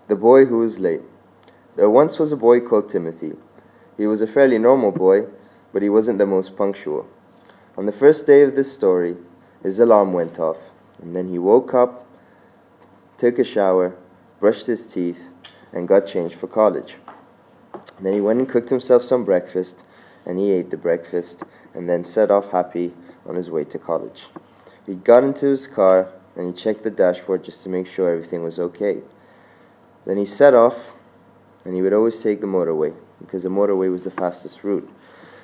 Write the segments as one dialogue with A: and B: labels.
A: The Boy Who Was Late. There once was a boy called Timothy. He was a fairly normal boy, but he wasn't the most punctual. On the first day of this story, his alarm went off, and then he woke up, took a shower, brushed his teeth, and got changed for college. Then he went and cooked himself some breakfast, and he ate the breakfast, and then set off happy on his way to college. He got into his car, and he checked the dashboard just to make sure everything was okay. Then he set off, and he would always take the motorway, because the motorway was the fastest route.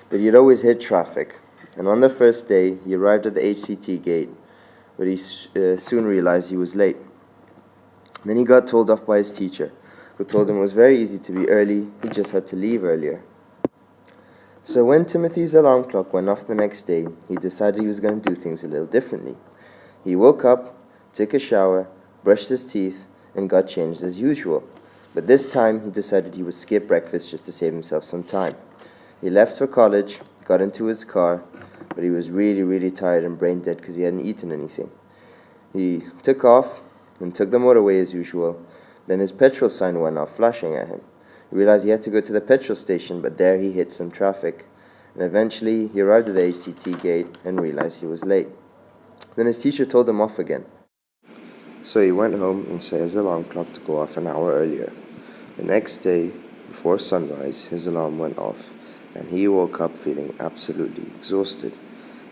A: But he'd always hit traffic, and on the first day, he arrived at the HCT gate, but he soon realized he was late. Then he got told off by his teacher, who told him it was very easy to be early, he just had to leave earlier. So when Timothy's alarm clock went off the next day, he decided he was going to do things a little differently. He woke up, took a shower, brushed his teeth, and got changed as usual. But this time, he decided he would skip breakfast just to save himself some time. He left for college, got into his car, but he was really tired and brain dead because he hadn't eaten anything. He took off and took the motorway as usual. Then his petrol sign went off, flashing at him. He realized he had to go to the petrol station, but there he hit some traffic. And eventually, he arrived at the HCT gate and realized he was late. Then his teacher told him off again. So he went home and set his alarm clock to go off an hour earlier. The next day, before sunrise, his alarm went off, and he woke up feeling absolutely exhausted.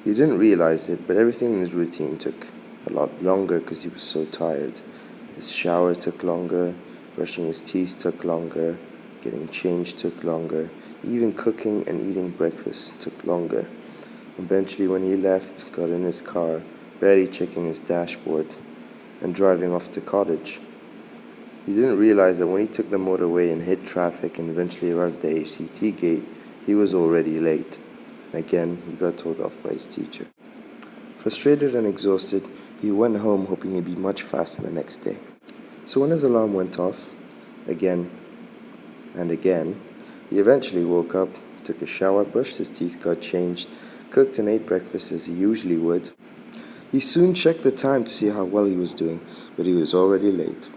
A: He didn't realize it, but everything in his routine took a lot longer because he was so tired. His shower took longer, brushing his teeth took longer, getting changed took longer, even cooking and eating breakfast took longer. Eventually, when he left, got in his car, barely checking his dashboard, and driving off to college. He didn't realize that when he took the motorway and hit traffic and eventually arrived at the HCT gate, he was already late. And again, he got told off by his teacher. Frustrated and exhausted, he went home hoping he'd be much faster the next day. So when his alarm went off, again and again, he eventually woke up, took a shower, brushed his teeth, got changed, cooked and ate breakfast as he usually would. He soon checked the time to see how well he was doing, but he was already late.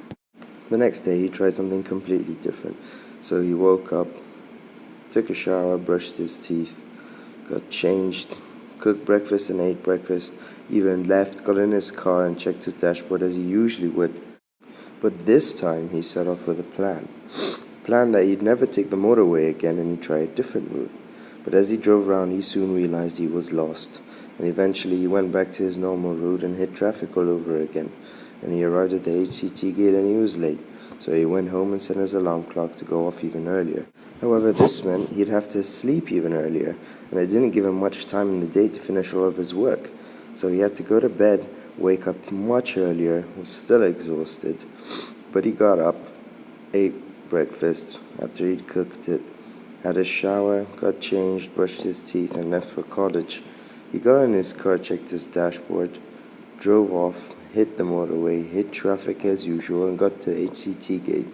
A: The next day, he tried something completely different. So he woke up, took a shower, brushed his teeth, got changed, cooked breakfast and ate breakfast, even left, got in his car and checked his dashboard as he usually would. But this time, he set off with a plan. A plan that he'd never take the motorway again and he'd try a different route. But as he drove around, he soon realized he was lost. And eventually he went back to his normal route and hit traffic all over again. And he arrived at the HCT gate and he was late, so he went home and set his alarm clock to go off even earlier. However, this meant he'd have to sleep even earlier, and it didn't give him much time in the day to finish all of his work. So he had to go to bed, wake up much earlier, was still exhausted, but he got up, ate breakfast after he'd cooked it, had a shower, got changed, brushed his teeth, and left for college. He got in his car, checked his dashboard, drove off, hit the motorway, hit traffic as usual, and got to the HCT gate.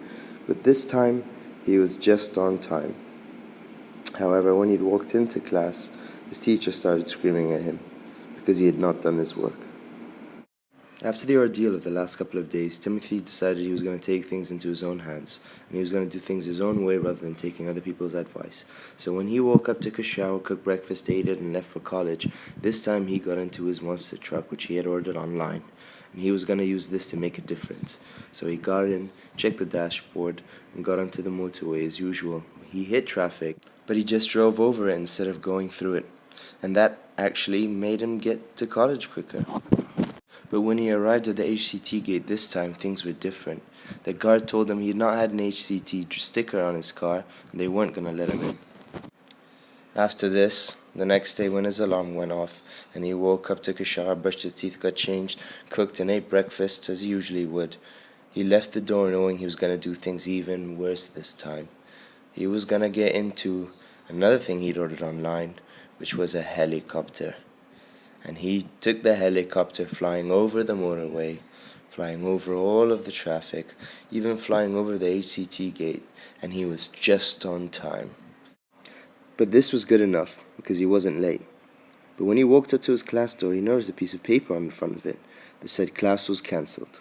A: But this time, he was just on time. However, when he'd walked into class, his teacher started screaming at him because he had not done his work. After the ordeal of the last couple of days, Timothy decided he was going to take things into his own hands, and he was going to do things his own way rather than taking other people's advice. So when he woke up, took a shower, cooked breakfast, ate it, and left for college, this time he got into his monster truck, which he had ordered online, and he was going to use this to make a difference. So he got in, checked the dashboard, and got onto the motorway as usual. He hit traffic, but he just drove over it instead of going through it, and that actually made him get to college quicker. But when he arrived at the HCT gate this time, things were different. The guard told him he had not had an HCT sticker on his car, and they weren't going to let him in. After this, the next day when his alarm went off, and he woke up, took a shower, brushed his teeth, got changed, cooked and ate breakfast as he usually would, he left the door knowing he was going to do things even worse this time. He was going to get into another thing he'd ordered online, which was a helicopter. And he took the helicopter flying over the motorway, flying over all of the traffic, even flying over the HCT gate, and he was just on time. But this was good enough, because he wasn't late. But when he walked up to his class door, he noticed a piece of paper on the front of it that said class was cancelled.